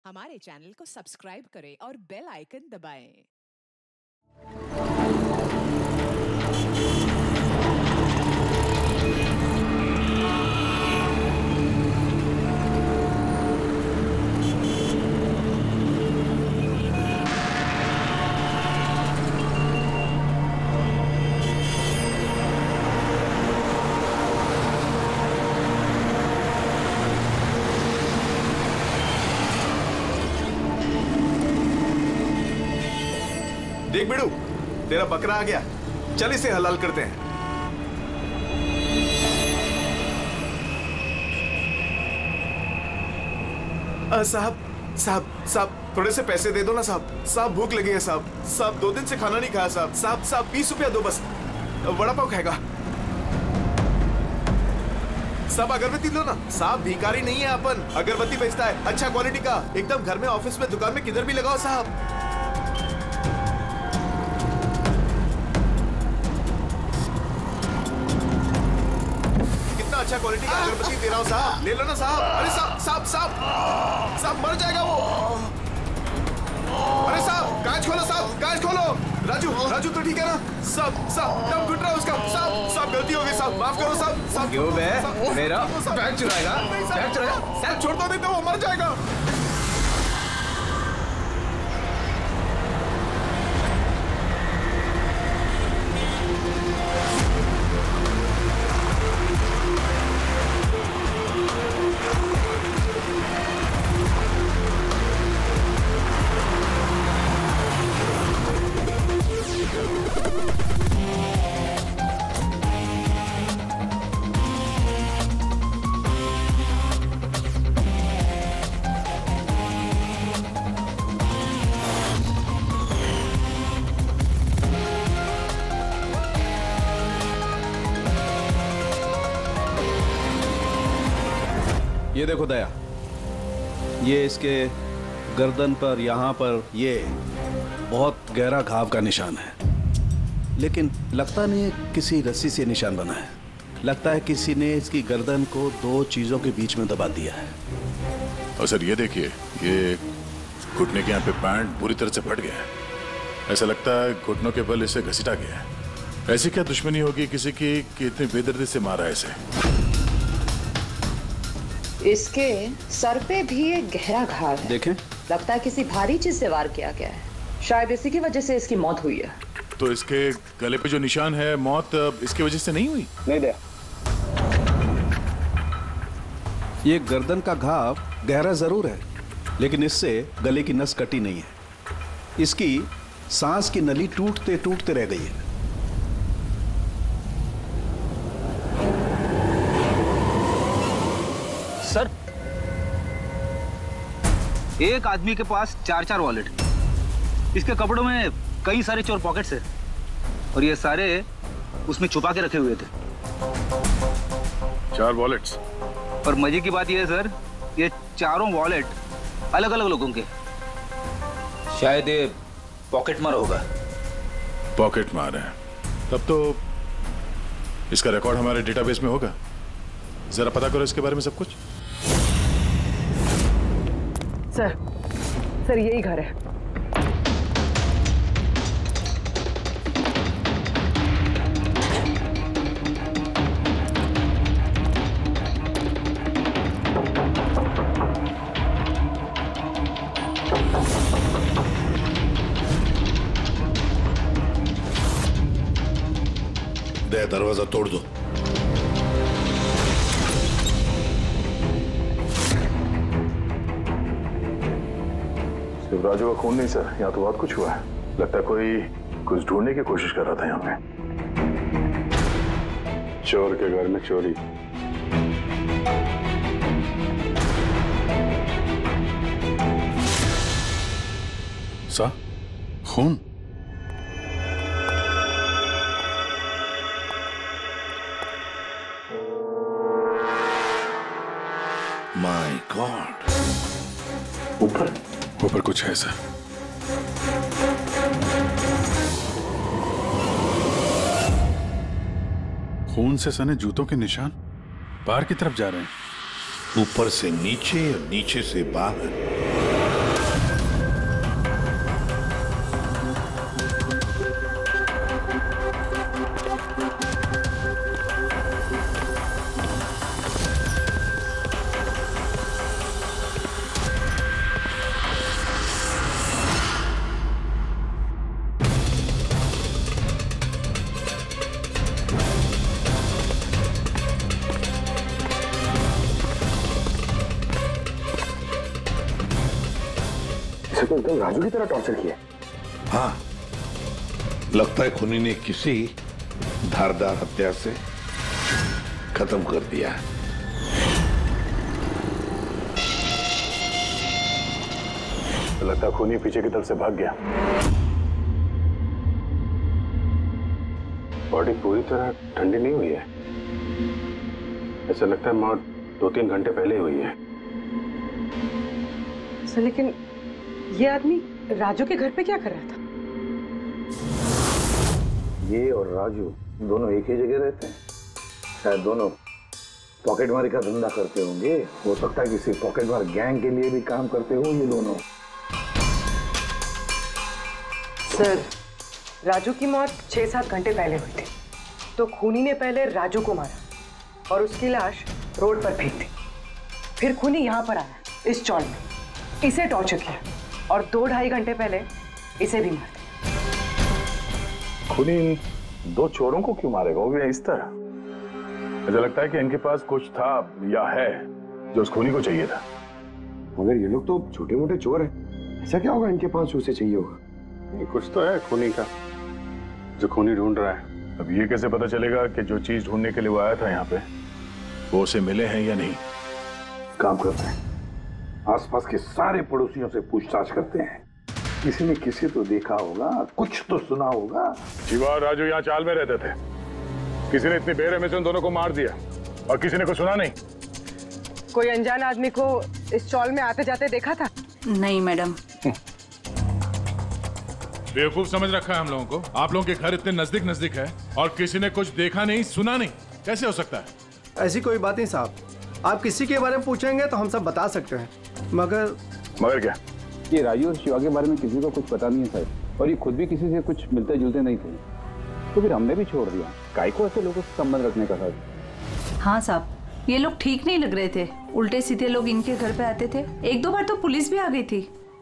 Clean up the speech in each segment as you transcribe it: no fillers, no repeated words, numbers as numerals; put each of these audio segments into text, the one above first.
हमारे चैनल को सब्सक्राइब करें और बेल आइकन दबाएं। देख बिड़ू, तेरा बकरा आ गया। चल इसे हलाल करते हैं। साहब साहब साहब थोड़े से पैसे दे दो ना साहब। साहब भूख लगी है साहब। साहब 2 दिन से खाना नहीं खाया साहब। साहब साहब 20 रुपया दो बस। वड़ा पाव खाएगा साहब। अगरबत्ती लो ना साहब। भिखारी नहीं है अपन, अगरबत्ती बेचता है अच्छा क्वालिटी का, एकदम घर में, ऑफिस में, दुकान में, किधर भी लगाओ साहब। अच्छा क्वालिटी का अगरबत्ती दे रहा हूँ साहब, ले लो ना साहब। अरे साहब साहब साहब साहब मर जाएगा वो। अरे साहब कांच खोलो साहब, कांच खोलो। राजू राजू तो ठीक है ना साहब? साहब दम घुट रहा है उसका साहब। साहब गलती हो गई साहब, माफ करो साहब। साहब क्यों बे? मेरा बैग चुराएगा? बैग चुराएगा? साहब छोड़ दो नहीं तो वो मर जाएगा। ये देखो दया, ये इसके गर्दन पर, यहाँ पर ये बहुत गहरा घाव का निशान है, लेकिन लगता नहीं है किसी रस्सी से निशान बना है। लगता है किसी ने इसकी गर्दन को 2 चीजों के बीच में दबा दिया है। और सर ये देखिए, ये घुटने के यहाँ पे पैंट बुरी तरह से फट गया है। ऐसा लगता है घुटनों के बल इसे घसीटा गया है। ऐसी क्या दुश्मनी होगी किसी की कि इतनी बेदर्दी से मारा है इसे? इसके सर पे भी एक गहरा घाव है। देखें, लगता है किसी भारी चीज से वार किया गया है। शायद इसी की वजह से इसकी मौत हुई है। तो इसके गले पे जो निशान है, मौत इसकी वजह से नहीं हुई? नहीं दया, ये गर्दन का घाव गहरा जरूर है, लेकिन इससे गले की नस कटी नहीं है। इसकी सांस की नली टूटते टूटते रह गई है। सर, एक आदमी के पास 4 वॉलेट, इसके कपड़ों में कई सारे चोर पॉकेट्स हैं और ये सारे उसमें छुपा के रखे हुए थे। 4 वॉलेट्स? और मजे की बात ये है सर, ये चारों वॉलेट अलग अलग लोगों के। शायद ये पॉकेट मार होगा। पॉकेट मार है? तब तो इसका रिकॉर्ड हमारे डेटाबेस में होगा। जरा पता करो इसके बारे में सब कुछ। सर यही घर है। दरवाजा तोड़ दो। राजू का खून नहीं सर, यहाँ तो बहुत कुछ हुआ है। लगता है कोई कुछ ढूंढने की कोशिश कर रहा था यहाँ पे। चोर के घर में चोरी। सा खून? My God. ऊपर ऊपर कुछ है सर। खून से सने जूतों के निशान बाहर की तरफ जा रहे हैं। ऊपर से नीचे और नीचे से बाहर। इसे तो एकदम राजू की तरह टॉर्चर किया। हाँ, लगता है खूनी ने किसी धारदार हत्या से खत्म कर दिया। लगता है खूनी पीछे की तरफ से भाग गया। बॉडी पूरी तरह ठंडी नहीं हुई है, ऐसा लगता है मौत 2-3 घंटे पहले हुई है। सर लेकिन ये आदमी राजू के घर पे क्या कर रहा था? ये और राजू दोनों एक ही जगह रहते हैं। शायद दोनों पॉकेटमारी का धंधा करते होंगे। हो सकता है किसी पॉकेटमार गैंग के लिए भी काम करते हो ये दोनों। सर राजू की मौत 6-7 घंटे पहले हुई थी, तो खूनी ने पहले राजू को मारा और उसकी लाश रोड पर फेंक दी। फिर खूनी यहाँ पर आया इस चौल में, इसे टॉर्चर किया और 2-2.5 घंटे पहले इसे भी मार दिया। खूनी इन 2 चोरों को क्यों मारेगा, वो भी इस तरह? मुझे लगता है कि इनके पास कुछ था या है जो उस खूनी को चाहिए था। मगर ये लोग तो छोटे मोटे चोर हैं, ऐसा क्या होगा इनके पास जो उसे चाहिए होगा? कुछ तो है खूनी का जो खूनी ढूंढ रहा है। अब ये कैसे पता चलेगा कि जो चीज ढूंढने के लिए वो आया था यहाँ पे वो उसे मिले हैं या नहीं? काम करते हैं, आसपास के सारे पड़ोसियों से पूछताछ करते हैं। किसी ने किसी तो देखा होगा, कुछ तो सुना होगा। शिवा और राजू यहाँ चाल में रहते थे, किसी ने इतनी बेरहमी से उन दोनों को मार दिया और किसी ने कुछ सुना नहीं। कोई अनजान आदमी को इस चौल में आते जाते देखा था? नहीं मैडम। बेवकूफ समझ रखा है हम लोगों को। आप लोगों के घर इतने नजदीक नजदीक है और किसी ने कुछ देखा नहीं सुना नहीं, कैसे हो सकता है? ऐसी कोई बात नहीं साहब, आप किसी के बारे में पूछेंगे तो हम सब बता सकते हैं। मगर क्या? ये राजू और शिवा के बारे में किसी को कुछ पता नहीं है सर, और ये खुद भी किसी से कुछ मिलते जुलते नहीं थे, तो फिर हमने भी छोड़ दिया। काहे को ऐसे लोगों से संबंध रखने का सर? हाँ साहब, ये लोग ठीक नहीं लग रहे थे। उल्टे सीधे लोग इनके घर पे आते थे। 1-2 बार तो पुलिस भी आ गई थी,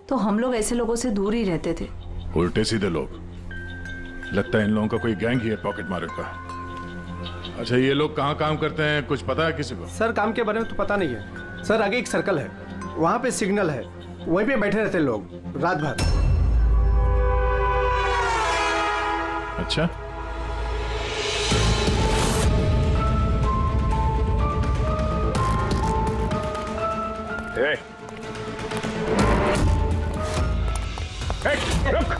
तो हम लोग ऐसे लोगों से दूर ही रहते थे। उल्टे सीधे लोग? लगता है इन लोगों का कोई गैंग ही है पॉकेट मारे का। अच्छा, ये लोग कहाँ काम करते हैं, कुछ पता है किसी को? सर काम के बारे में तो पता नहीं है सर। आगे एक सर्कल है, वहाँ पे सिग्नल है, वहीं पे बैठे रहते लोग रात भर। अच्छा, रुक,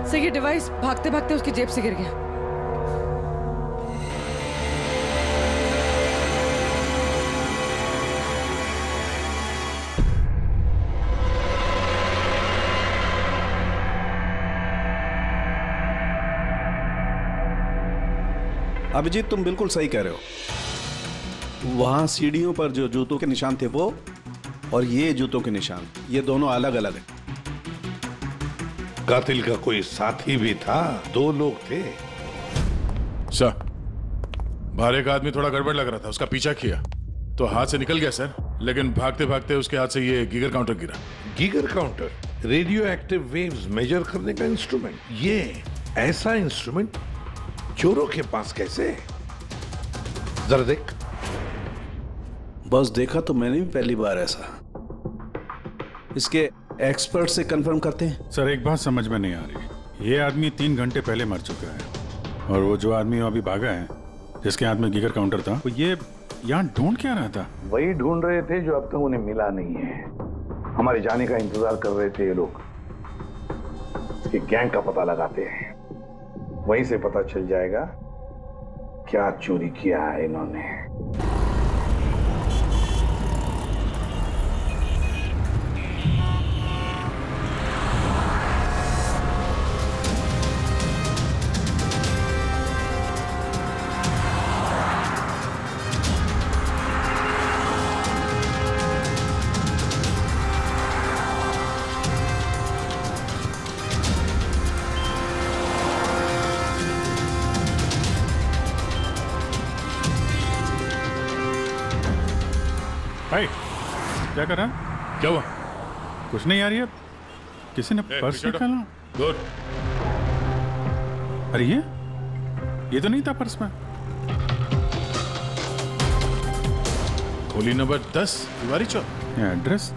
सर ये डिवाइस भागते भागते उसकी जेब से गिर गया। अभिजीत, तुम बिल्कुल सही कह रहे हो। वहां सीढ़ियों पर जो जूतों के निशान थे वो, और ये जूतों के निशान, ये दोनों अलग अलग हैं। कातिल का कोई साथी भी था? 2 लोग थे। सर, बाहर एक आदमी थोड़ा गड़बड़ लग रहा था, उसका पीछा किया तो हाथ से निकल गया सर, लेकिन भागते भागते उसके हाथ से ये गीगर काउंटर गिरा। Geiger counter radioactive waves measure करने का इंस्ट्रूमेंट। ये ऐसा इंस्ट्रूमेंट चोरों के पास कैसे? जरा देख। बस देखा तो मैंने भी पहली बार ऐसा। इसके एक्सपर्ट से कंफर्म करते हैं। सर एक बात समझ में नहीं आ रही, ये आदमी 3 घंटे पहले मर चुका है और वो जो आदमी अभी भागा है जिसके हाथ में गीगर काउंटर था, वो ये यहाँ ढूंढ क्या रहा था? वही ढूंढ रहे थे जो अब तक उन्हें मिला नहीं है। हमारे जाने का इंतजार कर रहे थे ये लोग। इसके गैंग का पता लगाते हैं, वहीं से पता चल जाएगा क्या चोरी किया है इन्होंने। भाई क्या कर रहा है? क्या हुआ? कुछ नहीं यार, ये किसी ने पर्स निकाला। गुड। अरे ये तो नहीं था पर्स में। खोली नंबर 10 तिवारी चौक। एड्रेस?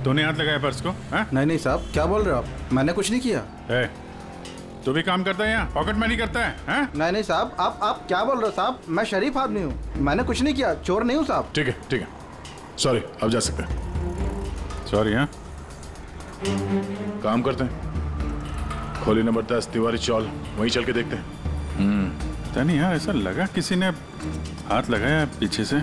तूने हाथ लगाया पर्स को? नहीं साहब, क्या बोल रहे हो आप? मैंने कुछ नहीं किया। तू भी काम करता है यहाँ, पॉकेट मनी करता है? नहीं साहब, आप क्या बोल रहे हो साहब? मैं शरीफ आदमी हूँ, मैंने कुछ नहीं किया, चोर नहीं हूँ साहब। ठीक है सॉरी, अब जा सकते हैं। सॉरी। हाँ काम करते हैं, खोली नंबर 10 तिवारी चौल, वहीं चल के देखते हैं। पता नहीं यार, ऐसा लगा किसी ने हाथ लगाया पीछे से।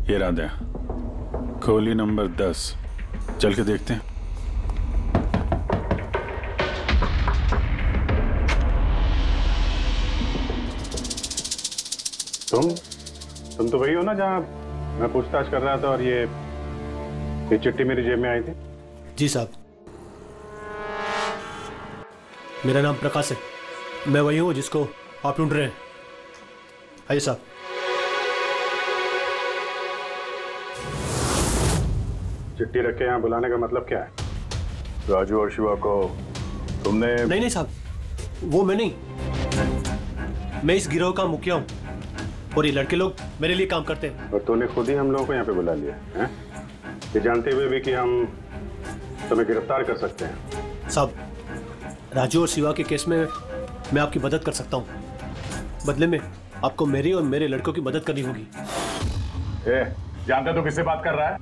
ये राधा, खोली नंबर 10, चल के देखते हैं। तुम तो वही हो ना जहाँ मैं पूछताछ कर रहा था और ये चिट्ठी मेरी जेब में आई थी? जी साहब, मेरा नाम प्रकाश है, मैं वही हूँ जिसको आप ढूंढ रहे हैं। आइए साहब। चिट्ठी रख के यहाँ बुलाने का मतलब क्या है? राजू और शिवा को तुमने? नहीं साहब, वो मैं नहीं, मैं इस गिरोह का मुखिया हूँ और ये लड़के लोग मेरे लिए काम करते हैं। और तूने खुद ही हम लोगों को यहाँ पे बुला लिया है, ये जानते हुए भी कि हम तुम्हें गिरफ्तार कर सकते हैं। साहब, राजू और शिवा के केस में मैं आपकी मदद कर सकता हूँ, बदले में आपको मेरी और मेरे लड़कों की मदद करनी होगी। जानते तो किससे बात कर रहा है?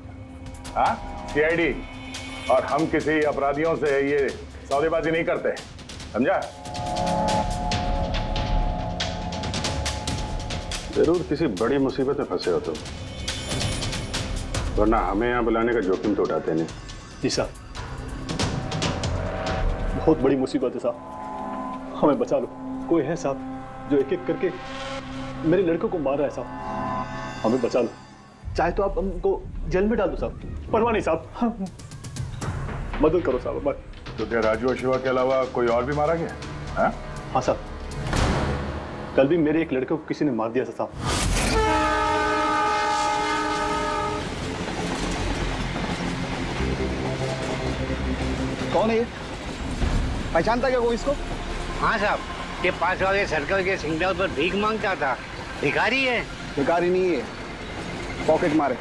सीआईडी, और हम किसी अपराधियों से ये सौदेबाजी नहीं करते, समझा? जरूर किसी बड़ी मुसीबत में फंसे हो तुम, वरना हमें यहाँ बुलाने का जोखिम तो उठाते नहीं। जी साहब, बहुत बड़ी मुसीबत है साहब, हमें बचा लो। कोई है साहब जो एक एक करके मेरे लड़कों को मार रहा है साहब, हमें बचा लो। चाहे तो आप हमको जेल में डाल दो साहब, परवाह नहीं साहब, मदद करो साहब। तो क्या राजू और शिवा के अलावा कोई और भी मारा गया? हाँ साहब, कल भी मेरे एक लड़के को किसी ने मार दिया था साहब। कौन है ये? पहचानता क्या कोई इसको? हाँ साहब, ये पास वाले सर्कल के सिग्नल पर भीख मांगता था। भिखारी है? भिखारी नहीं है, पॉकेट मारे।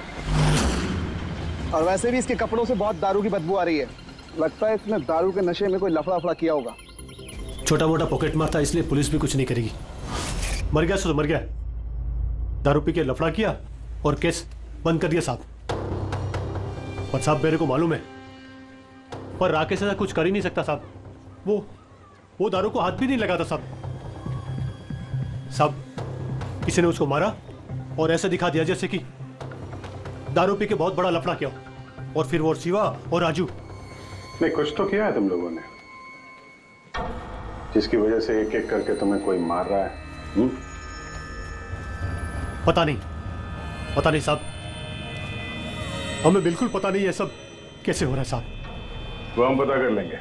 और वैसे भी इसके कपड़ों से बहुत दारू की बदबू आ रही है, लगता है इसने दारू के नशे में कोई लफड़ा किया होगा। छोटा मोटा पॉकेट मार था, इसलिए पुलिस भी कुछ नहीं करेगी। मर गया सो तो मर गया, दारू पी के लफड़ा किया और केस बंद कर दिया साहब। और साहब मेरे को मालूम है, पर राकेश ऐसा कुछ कर ही नहीं सकता साहब, वो दारू को हाथ भी नहीं लगाता साहब। किसी ने उसको मारा और ऐसे दिखा दिया जैसे कि दारू पी के बहुत बड़ा लफड़ा किया, और फिर वो शिवा और राजू। नहीं, कुछ तो किया है तुम लोगों ने, जिसकी वजह से एक एक करके तुम्हें कोई मार रहा है। पता नहीं साहब, हमें बिल्कुल पता नहीं ये सब कैसे हो रहा है साहब। वो हम पता कर लेंगे।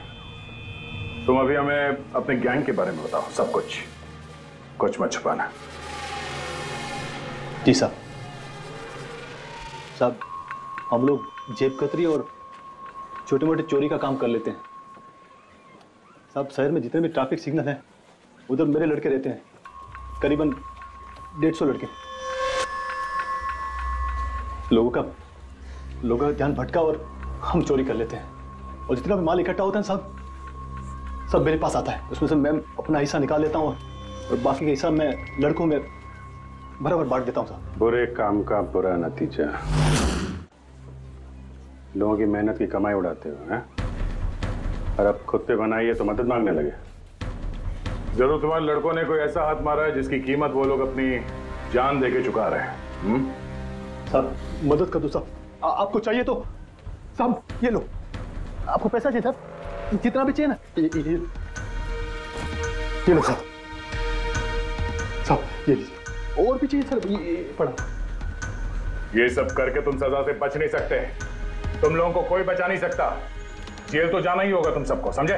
तुम अभी हमें अपने गैंग के बारे में बताओ, सब कुछ मत छुपाना। जी साहब। साहब हम लोग जेब कतरी और छोटे मोटे चोरी का काम कर लेते हैं साहब। शहर में जितने भी ट्रैफिक सिग्नल हैं उधर मेरे लड़के रहते हैं, करीबन 150 लड़के। लोगों का ध्यान भटका और हम चोरी कर लेते हैं, और जितना भी माल इकट्ठा होता है साहब सब मेरे पास आता है। उसमें से मैं अपना हिस्सा निकाल लेता हूँ और बाकी का हिस्सा मैं लड़कों में बराबर बांट देता हूँ साहब। बुरे काम का बुरा नतीजा, लोगों की मेहनत की कमाई उड़ाते हो हैं? और अब खुद पे बनाई है तो मदद मांगने लगे। जरूर तुम्हारे लड़कों ने कोई ऐसा हाथ मारा है जिसकी कीमत वो लोग अपनी जान देके चुका रहे हैं। साहब मदद कर दो साहब, आपको चाहिए तो साहब ये लो, आपको पैसा चाहिए साहब, जितना भी चाहिए ना ये लो साहब। साहब ये लीजिए, और भी चाहिए सर, ये पड़ा। ये सब करके तुम सजा से बच नहीं सकते, तुम लोगों को कोई बचा नहीं सकता। जेल तो जाना ही होगा तुम सबको, समझे?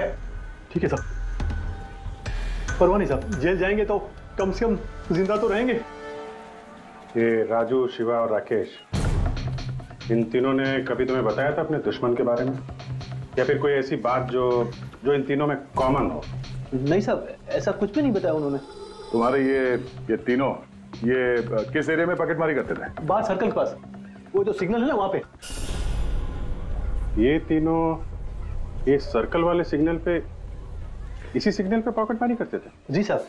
ठीक है साहब, परवाह नहीं साहब, जेल जाएंगे तो कम से कम जिंदा तो रहेंगे। ये राजू, शिवा और राकेश, इन तीनों ने कभी तुम्हें बताया था अपने दुश्मन के बारे में, या फिर कोई ऐसी बात जो इन तीनों में कॉमन हो? नहीं साहब, ऐसा कुछ भी नहीं बताया उन्होंने। तुम्हारे ये तीनों ये किस एरिया में पॉकेटमारी करते थे? बाहर सर्कल के पास, वो जो सिग्नल है ना वहां पे। ये तीनों ये सर्कल वाले सिग्नल पे, इसी सिग्नल पे पॉकेटमारी करते थे? जी साहब।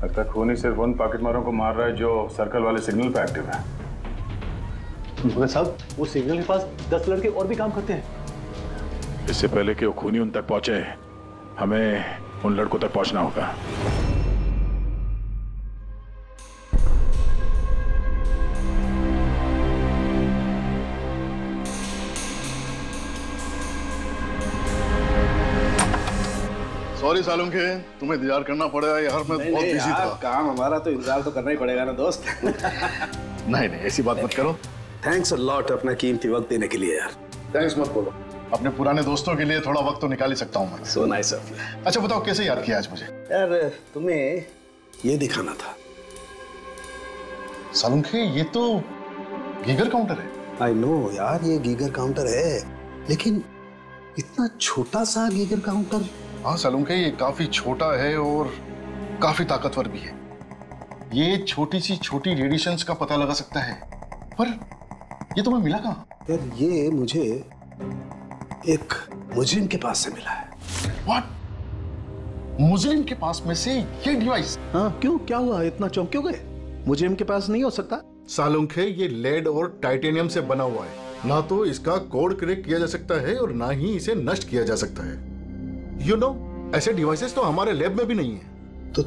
अब तक खूनी सिर्फ उन पॉकेटमारों को मार रहा है जो सर्कल वाले सिग्नल पे एक्टिव है। मगर साहब वो सिग्नल के पास 10 लड़के और भी काम करते हैं। इससे पहले कि वो खूनी उन तक पहुंचे, हमें उन लड़कों तक पहुंचना होगा। सॉरी सालुंखे, तुम्हें इंतजार करना पड़ेगा यार, मैं बहुत बिजी था। काम हमारा तो इंतजार तो करना ही पड़ेगा ना दोस्त। नहीं ऐसी बात मत करो। थैंक्स अ लॉट अपना कीमती वक्त देने के लिए यार। थैंक्स मत बोलो, अपने पुराने दोस्तों के लिए थोड़ा वक्त तो निकाल ही सकता हूँ मैं। So nice of you. अच्छा बताओ कैसे याद किया आज मुझे? यार तुम्हें ये दिखाना था। सालुंखे ये तो गीगर काउंटर है। आई नो यार, ये गीगर काउंटर है, लेकिन इतना छोटा सा गीगर काउंटर। हाँ सालुंखे, ये काफी छोटा है और काफी ताकतवर भी है। ये छोटी सी छोटी रेडिएशंस का पता लगा सकता है, पर ये तुम्हें मिला कहाँ? यार ये मुझे एक मुजरिम के पास से मिला है। What? मुजरिम के पास में से ये डिवाइस? हाँ क्यों, क्या हुआ, इतना चौंक क्यों गए? मुजरिम के पास नहीं हो सकता? सालुंखे ये लेड और टाइटेनियम से बना हुआ है, ना तो इसका कोड क्रैक किया जा सकता है और ना ही इसे नष्ट किया जा सकता है। You know, ऐसे डिवाइसेस तो हमारे लैब में भी नहीं है। तो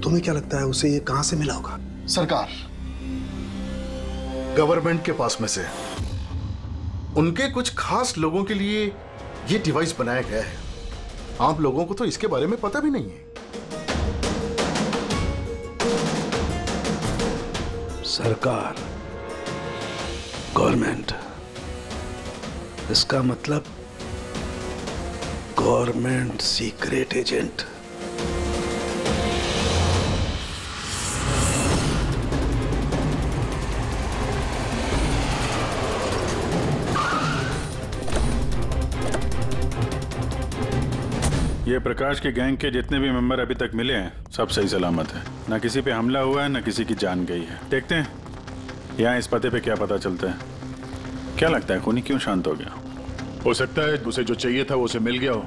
तुम्हें क्या लगता है उसे ये कहां से मिला होगा? सरकार, गवर्नमेंट के पास में से उनके कुछ खास लोगों के लिए ये डिवाइस बनाया गया है। आप लोगों को तो इसके बारे में पता भी नहीं है। सरकार, गवर्नमेंट, इसका मतलब गवर्नमेंट सीक्रेट एजेंट। ये प्रकाश के गैंग के जितने भी मेंबर अभी तक मिले हैं सब सही सलामत है। ना किसी पे हमला हुआ है, ना किसी की जान गई है। देखते हैं यहाँ इस पते पे क्या पता चलता है। क्या लगता है खूनी क्यों शांत हो गया? हो सकता है उसे जो चाहिए था वो उसे मिल गया हो,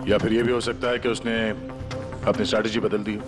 या फिर ये भी हो सकता है कि उसने अपनी स्ट्रैटेजी बदल दी हो।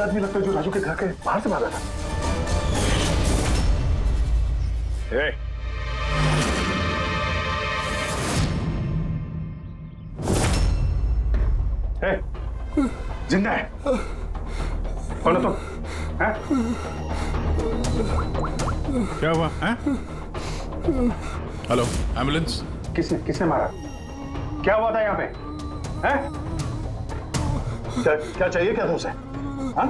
आदमी लगता है जो राजू के घर के बाहर से भागा था। जिंदा है? कौन है तुम? क्या हुआ? Hello, ambulance. किसने मारा? क्या हुआ था यहाँ पे? हैं? क्या चाहिए क्या तुमसे? हाँ?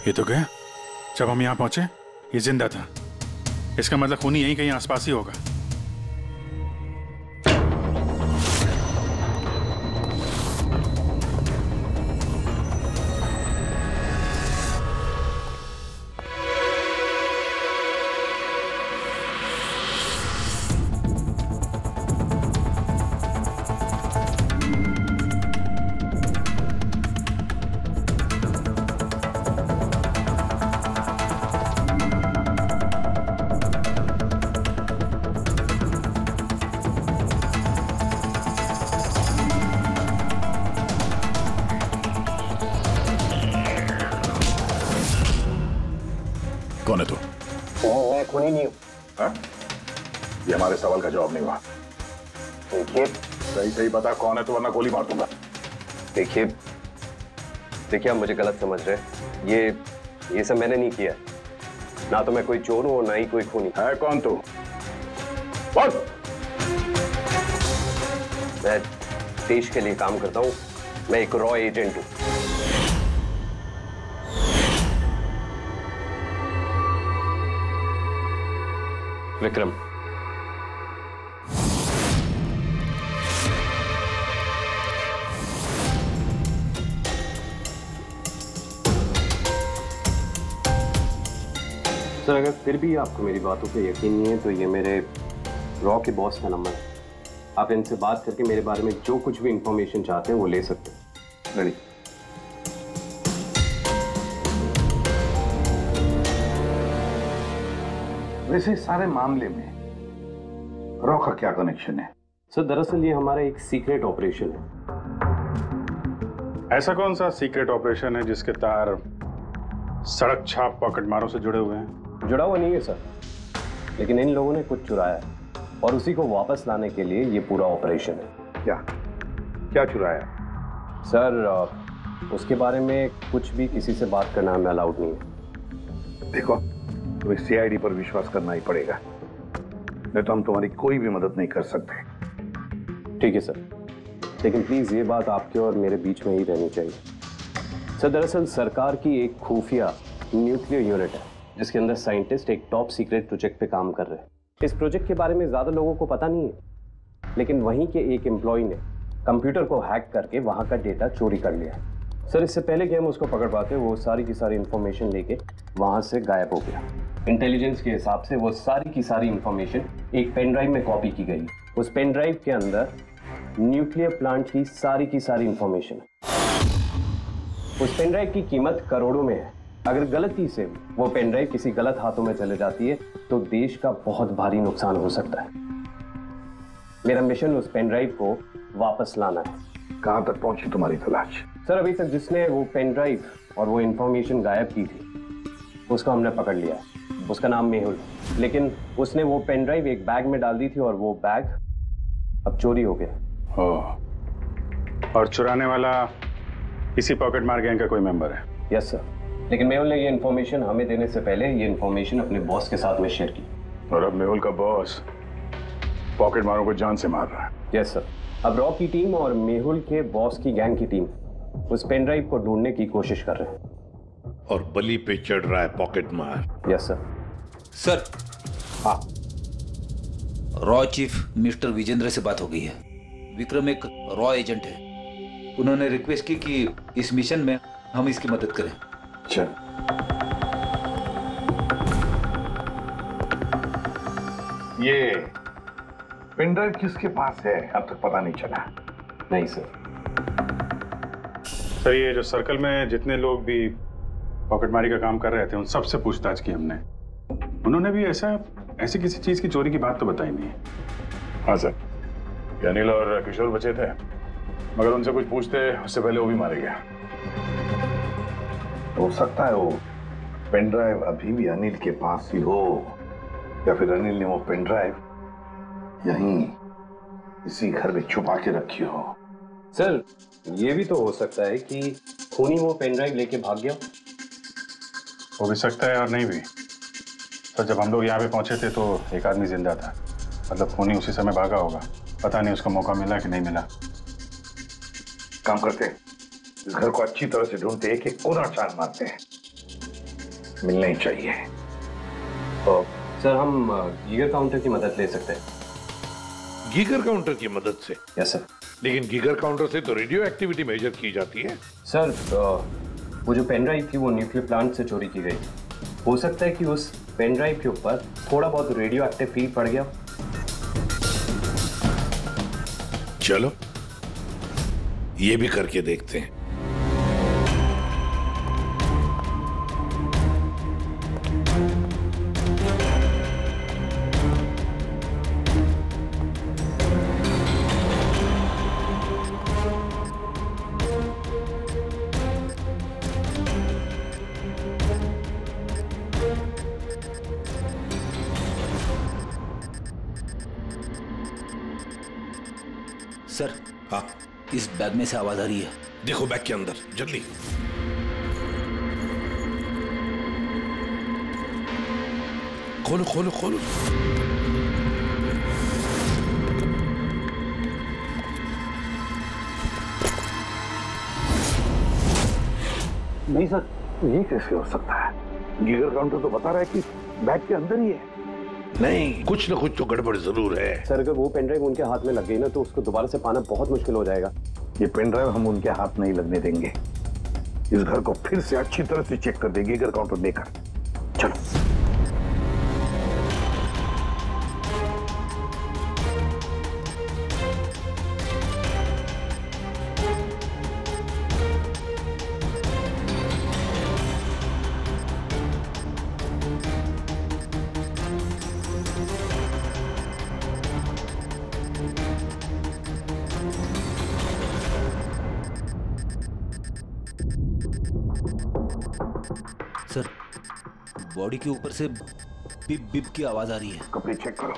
ये तो गया। जब हम यहाँ पहुंचे ये जिंदा था। इसका मतलब खूनी यहीं कहीं आसपास ही होगा। कौन है तू? मैं खूनी नहीं हूँ। ये हमारे सवाल का जवाब नहीं हुआ। देखिए, सही बता कौन है तो, वरना गोली मार दूंगा। देखिए आप मुझे गलत समझ रहे हैं। ये सब मैंने नहीं किया। ना तो मैं कोई चोर हूँ और ना ही कोई खूनी। है कौन तू? बोल। मैं देश के लिए काम करता हूँ। मैं एक रॉ एजेंट हूँ। विक्रम। सर अगर फिर भी आपको मेरी बातों पे यकीन नहीं है तो ये मेरे रॉ के बॉस का नंबर है। आप इनसे बात करके मेरे बारे में जो कुछ भी इंफॉर्मेशन चाहते हैं वो ले सकते हैं। रेडी? वैसे सारे मामले में रॉ का क्या कनेक्शन है? सर दरअसल ये हमारा एक सीक्रेट ऑपरेशन है। ऐसा कौन सा सीक्रेट ऑपरेशन है जिसके तार सड़क छाप पॉकेटमारों से जुड़े हुए हैं? जुड़ा हुआ नहीं है सर, लेकिन इन लोगों ने कुछ चुराया है और उसी को वापस लाने के लिए ये पूरा ऑपरेशन है। क्या चुराया? सर उसके बारे में कुछ भी किसी से बात करना हमें अलाउड नहीं है। देखो, तुम्हें सीआईडी पर विश्वास करना ही पड़ेगा, नहीं तो हम तुम्हारी कोई भी मदद नहीं कर सकते। ठीक है सर, लेकिन प्लीज ये बात आपके और मेरे बीच में ही रहनी चाहिए। सर दरअसल सरकार की एक खुफिया न्यूक्लियर यूनिट है जिसके अंदर साइंटिस्ट एक टॉप सीक्रेट प्रोजेक्ट पे काम कर रहे हैं। इस प्रोजेक्ट के बारे में ज्यादा लोगों को पता नहीं है, लेकिन वहीं के एक एम्प्लॉय ने कंप्यूटर को हैक करके वहां का डेटा चोरी कर लिया है। सर इससे पहले कि हम उसको पकड़ पाते वो सारी की सारी इंफॉर्मेशन लेके वहां से गायब हो गया। इंटेलिजेंस के हिसाब से वो सारी की सारी इंफॉर्मेशन एक पेन ड्राइव में कॉपी की गई। उस पेन ड्राइव के अंदर न्यूक्लियर प्लांट की सारी इंफॉर्मेशन है। उस पेन ड्राइव की कीमत करोड़ों में है। अगर गलती से वो पेन ड्राइव किसी गलत हाथों में चले जाती है तो देश का बहुत भारी नुकसान हो सकता है। मेरा मिशन उस पेन ड्राइव को वापस लाना है। कहां तक पहुंची तुम्हारी तलाश? सर अभी तक जिसने वो पेन ड्राइव और वो इंफॉर्मेशन गायब की थी उसको हमने पकड़ लिया है। उसका नाम मेहुल, लेकिन उसने वो पेन ड्राइव एक बैग में डाल दी थी और वो बैग अब चोरी हो गया। और चुराने वाला इसी पॉकेटमार गैंग का कोई मेंबर है? यस सर, लेकिन मेहुल ने ये इन्फॉर्मेशन हमें देने से पहले ये इन्फॉर्मेशन अपने बॉस के साथ में शेयर की। और अब मेहुल का बॉस पॉकेटमारों को जान से मार रहा है। यस सर, अब रॉ की टीम और मेहुल के बॉस की गैंग की टीम उस पेन ड्राइव को ढूंढने की कोशिश कर रहे हैं। और बलि पे चढ़ रहा है पॉकेटमार। Yes sir. सर हाँ, रॉ चीफ मिस्टर विजेंद्र से बात हो गई है। विक्रम एक रॉ एजेंट है। उन्होंने रिक्वेस्ट की कि इस मिशन में हम इसकी मदद करें। चल। ये पेन ड्राइव किसके पास है अब तक पता नहीं चला? नहीं सर। सर ये जो सर्कल में जितने लोग भी पॉकेटमारी का काम कर रहे थे उन सबसे पूछताछ की हमने। उन्होंने भी ऐसी किसी चीज की चोरी की बात तो बताई नहीं है। हाँ सर, ये अनिल और किशोर बचे थे, मगर उनसे कुछ पूछते उससे पहले वो भी मारे गया। हो सकता है वो पेन ड्राइव अभी भी अनिल के पास ही हो, या फिर अनिल ने वो पेन ड्राइव यहीं इसी घर में छुपा के रखी हो। सर ये भी तो हो सकता है कि खूनी वो पेन ड्राइव लेके भाग गया। हो भी सकता है और नहीं भी। सर जब हम लोग यहाँ पे पहुंचे थे तो एक आदमी जिंदा था, मतलब खूनी उसी समय भागा होगा। पता नहीं उसको मौका मिला कि नहीं मिला। काम करते हैं, इस घर को अच्छी तरह से ढूंढते, एक एक कोना छान मारते हैं, मिलना ही चाहिए। तो सर हम गीगर काउंटर की मदद ले सकते हैं। गीगर काउंटर की मदद से? Yes sir. लेकिन गीगर काउंटर से तो रेडियो एक्टिविटी मेजर की जाती है। सर वो जो पेन ड्राइव थी वो न्यूक्लियर प्लांट से चोरी की गई। हो सकता है कि उस पेन ड्राइव के ऊपर थोड़ा बहुत रेडियो एक्टिव फील पड़ गया। चलो ये भी करके देखते हैं। सर हाँ इस बैग में से आवाज आ रही है। देखो बैग के अंदर जल्दी। खोलो खोलो खोलो। नहीं सर, ये कैसे हो सकता है? गीगर काउंटर तो बता रहा है कि बैग के अंदर ही है। नहीं, कुछ ना कुछ तो गड़बड़ जरूर है। सर अगर वो पेन ड्राइव उनके हाथ में लग गई ना तो उसको दोबारा से पाना बहुत मुश्किल हो जाएगा। ये पेन ड्राइव हम उनके हाथ नहीं लगने देंगे। इस घर को फिर से अच्छी तरह से चेक कर देंगे गीगर काउंटर देकर। चलो। सर बॉडी के ऊपर से बिप बिप की आवाज आ रही है। कपड़े चेक करो।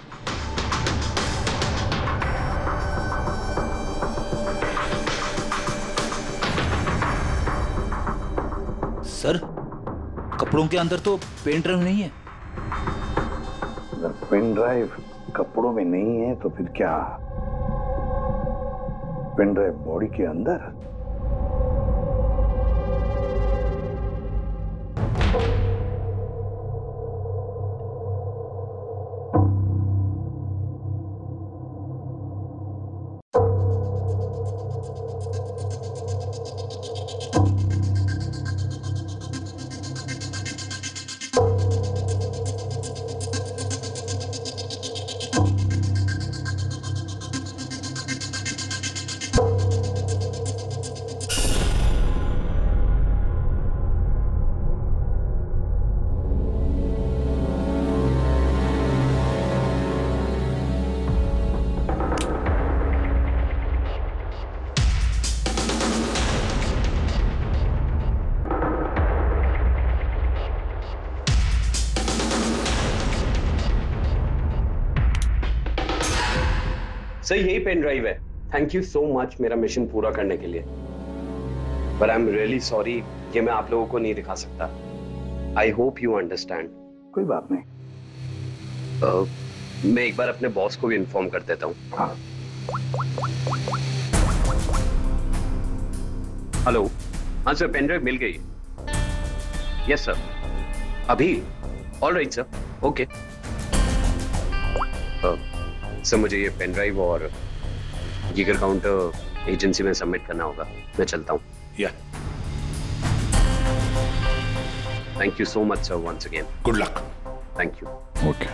सर कपड़ों के अंदर तो पेन ड्राइव नहीं है। अगर पेन ड्राइव कपड़ों में नहीं है तो फिर क्या? पेन ड्राइव बॉडी के अंदर? सर यही पेन ड्राइव है। थैंक यू सो मच मेरा मिशन पूरा करने के लिए। पर आई एम रियली सॉरी, ये मैं आप लोगों को नहीं दिखा सकता। I hope you understand. कोई बात नहीं। मैं एक बार अपने बॉस को भी इन्फॉर्म कर देता हूँ। हाँ। हेलो। हाँ सर, पेन ड्राइव मिल गई। Yes sir. अभी? All right sir, okay. Sir मुझे ये पेन ड्राइव और गीगर काउंटर एजेंसी में सबमिट करना होगा। मैं चलता हूँ। Yeah. Thank you so much sir once again. Good luck. Thank you. Okay.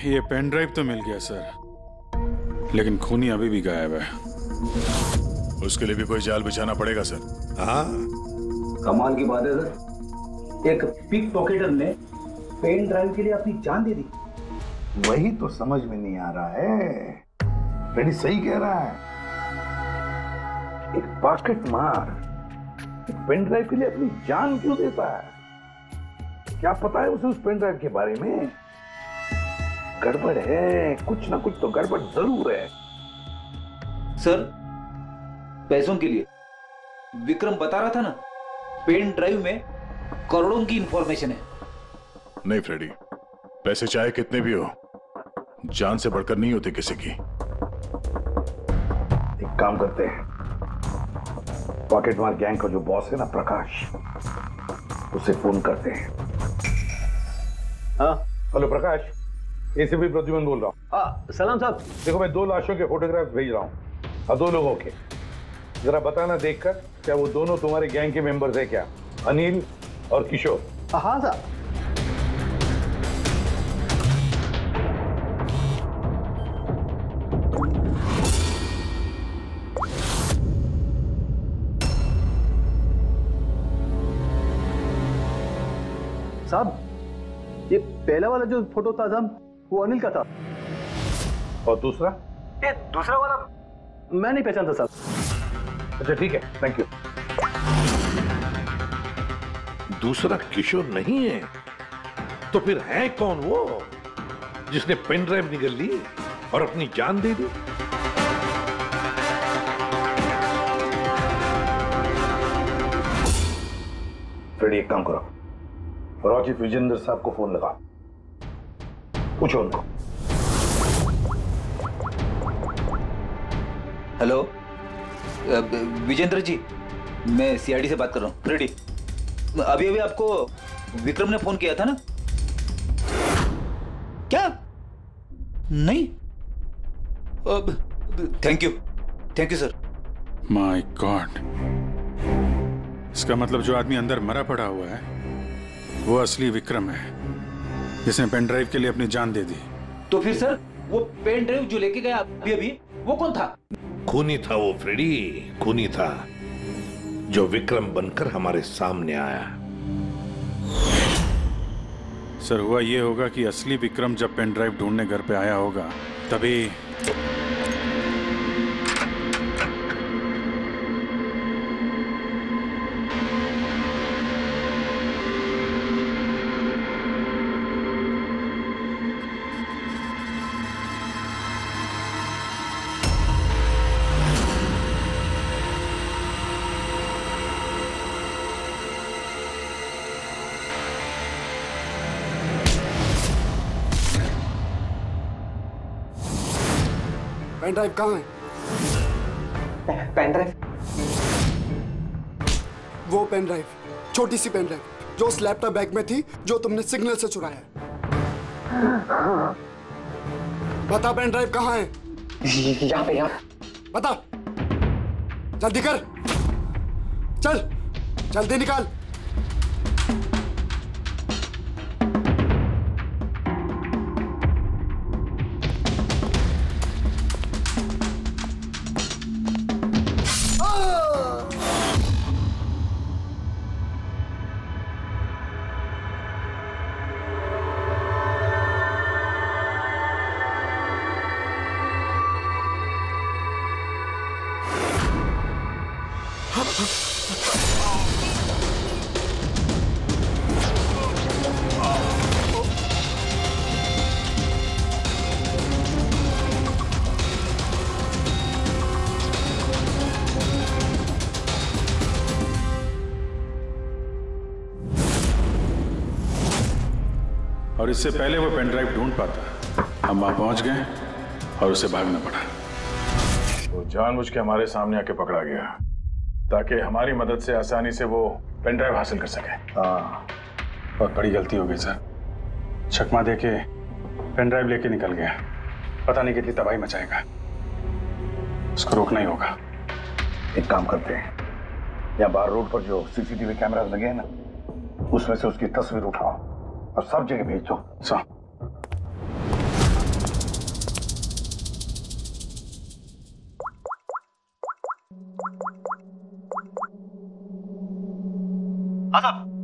ये पेन ड्राइव तो मिल गया सर, लेकिन खूनी अभी भी गायब है। उसके लिए भी कोई जाल बिछाना पड़ेगा सर। हाँ कमाल की बात है सर, एक पिक पॉकेटर ने पेन ड्राइव के लिए अपनी जान दे दी। वही तो समझ में नहीं आ रहा है। फ्रेडी सही कह रहा है। एक पॉकेट मार एक पेन ड्राइव के लिए अपनी जान क्यों देता है? क्या पता है उसे उस पेन ड्राइव के बारे में? गड़बड़ है, कुछ ना कुछ तो गड़बड़ जरूर है। सर, पैसों के लिए विक्रम बता रहा था ना, पेन ड्राइव में करोड़ों की इंफॉर्मेशन है। नहीं फ्रेडी, पैसे चाहे कितने भी हो, जान से बढ़कर नहीं होती किसी की। एक काम करते हैं, पॉकेटमार गैंग का जो बॉस है ना प्रकाश, उसे फोन करते हैं। हाँ हेलो प्रकाश, एसीपी प्रद्युमन बोल रहा हूँ। सलाम साहब। देखो मैं 2 लाशों के फोटोग्राफ भेज रहा हूँ और 2 लोगों के। जरा बताना देखकर क्या वो दोनों तुम्हारे गैंग के मेंबर्स है क्या? अनिल और किशोर। हाँ साहब। साहब, ये पहला वाला जो फोटो था साहब, वो अनिल का था। और दूसरा? ये दूसरा वाला मैं नहीं पहचानता साहब। अच्छा ठीक है, थैंक यू। दूसरा किशोर नहीं है तो फिर है कौन वो जिसने पेन ड्राइव निकल ली और अपनी जान दे दी? फ्रेडी एक काम करो, रॉचिफ विजेंद्र साहब को फोन लगा, पूछो उनको। हेलो विजेंद्र जी, मैं सीआईडी से बात कर रहा हूँ। फ्रेडी, अभी अभी आपको विक्रम ने फोन किया था ना? क्या? नहीं? Thank you sir. My God, इसका मतलब जो आदमी अंदर मरा पड़ा हुआ है वो असली विक्रम है, जिसने पेन ड्राइव के लिए अपनी जान दे दी। तो फिर सर, वो पेन ड्राइव जो लेके गया अभी अभी, वो कौन था? खूनी था वो फ्रेडी, खूनी था, जो विक्रम बनकर हमारे सामने आया। सर, हुआ ये होगा कि असली विक्रम जब पेन ड्राइव ढूंढने घर पे आया होगा तभी पेन ड्राइव कहाँ है? Pen drive? वो पेन ड्राइव, छोटी सी पेन ड्राइव जो उस लैपटॉप बैग में थी जो तुमने सिग्नल से चुराया है। बता पेन ड्राइव कहाँ है? यहाँ पे, यहाँ। बता, जल्दी कर, चल जल्दी निकाल। और इससे पहले वो पेन ड्राइव ढूंढ पाता, हम वहां पहुंच गए और उसे भागना पड़ा। वो जानबूझ के हमारे सामने आके पकड़ा गया ताकि हमारी मदद से आसानी से वो पेन ड्राइव हासिल कर सके। हाँ, बहुत बड़ी गलती हो गई सर। चकमा देके पेन ड्राइव लेके निकल गया, पता नहीं कितनी तबाही मचाएगा। उसको रोकना ही होगा। एक काम करते हैं, यहाँ बार रोड पर जो सीसीटीवी कैमरास लगे हैं ना, उसमें से उसकी तस्वीर उठाओ और सब जगह भेज दो। सर,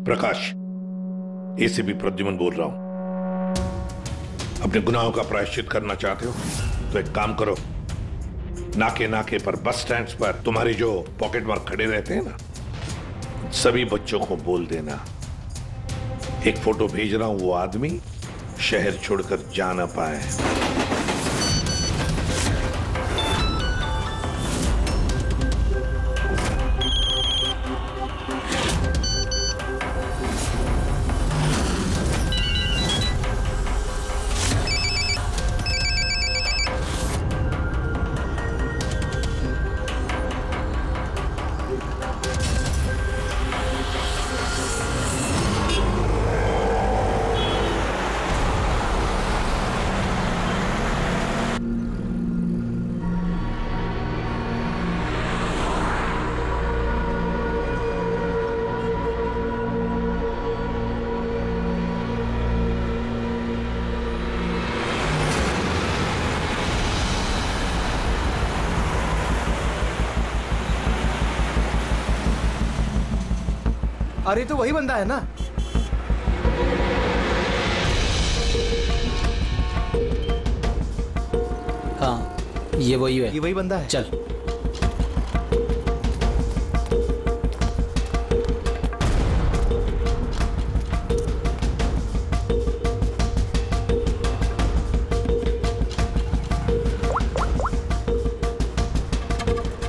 प्रकाश, एसीपी प्रद्युमन बोल रहा हूं। अपने गुनाहों का प्रायश्चित करना चाहते हो तो एक काम करो, नाके नाके पर, बस स्टैंड्स पर तुम्हारे जो पॉकेट मार खड़े रहते हैं ना, सभी बच्चों को बोल देना एक फोटो भेज रहा हूं, वो आदमी शहर छोड़कर जा ना पाए। अरे तो वही बंदा है ना? हाँ, ये वही है। ये वही बंदा है। चल।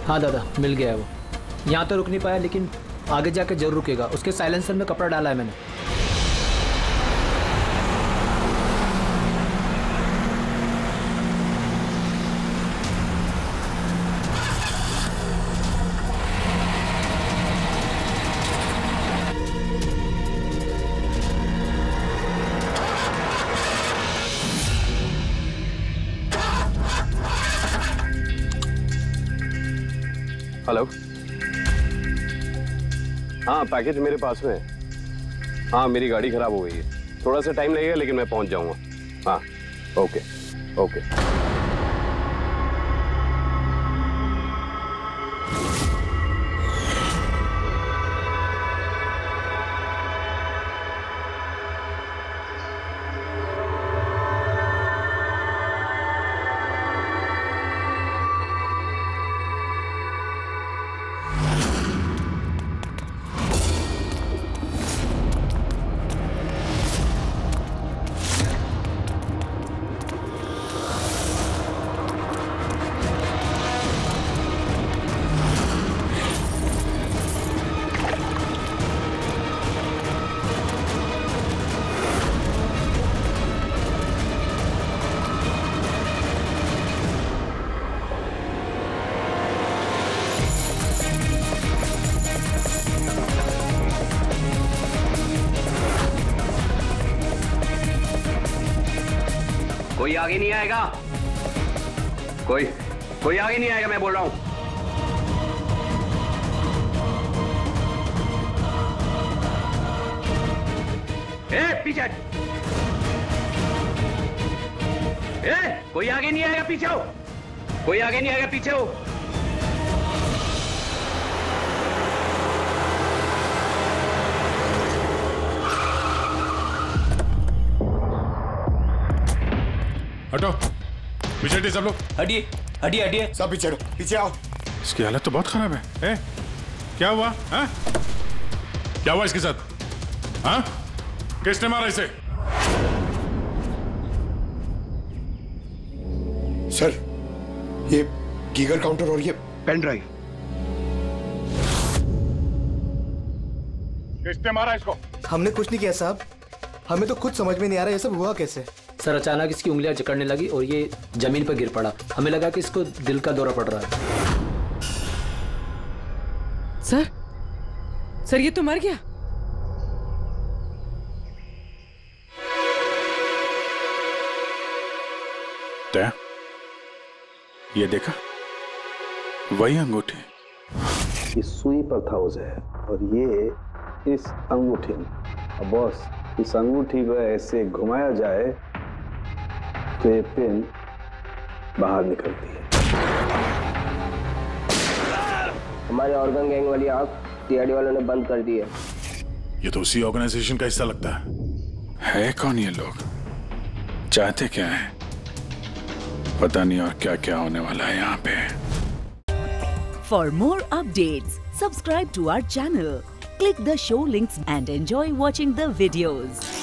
हाँ दादा, मिल गया है वो। यहाँ तो रुक नहीं पाया, लेकिन आगे जाके जरूर रुकेगा। उसके साइलेंसर में कपड़ा डाला है मैंने। हेलो। हाँ, पैकेज मेरे पास में है। हाँ, मेरी गाड़ी खराब हो गई है, थोड़ा सा टाइम लगेगा लेकिन मैं पहुंच जाऊंगा। हाँ, ओके ओके। कोई आगे नहीं आएगा, कोई आगे नहीं आएगा, मैं बोल रहा हूं। पीछे, कोई आगे नहीं आएगा, पीछे हो। कोई आगे नहीं आएगा, पीछे हो। हटो, पीछे हटिए सब लोग। हटिए हटिए हटिए, सब पीछे हटो, पीछे आओ। इसकी हालत तो बहुत खराब है। क्या हुआ? हाँ? क्या हुआ इसके साथ? हाँ? किसने मारा इसे? सर, ये गीगर काउंटर और ये पेन ड्राइव। किसने मारा इसको? हमने कुछ नहीं किया साहब, हमें तो खुद समझ में नहीं आ रहा ये सब हुआ कैसे। सर, अचानक इसकी उंगलियां जकड़ने लगी और ये जमीन पर गिर पड़ा। हमें लगा कि इसको दिल का दौरा पड़ रहा है। सर ये तो मर गया। दया, ये देखा? वही अंगूठी। ये सुई पर था उसे, और ये इस अंगूठी में। अब बॉस, इस अंगूठी को ऐसे घुमाया जाए तो ये पिन बाहर निकलती है। हमारे ऑर्गन गैंग वाली आंख सीआईडी वालों ने बंद कर दी है। ये तो उसी ऑर्गेनाइजेशन का हिस्सा लगता है। कौन ये लोग? चाहते क्या है पता नहीं, और क्या क्या होने वाला है यहाँ पे। For more updates, subscribe to our channel, click the show links and enjoy watching the videos.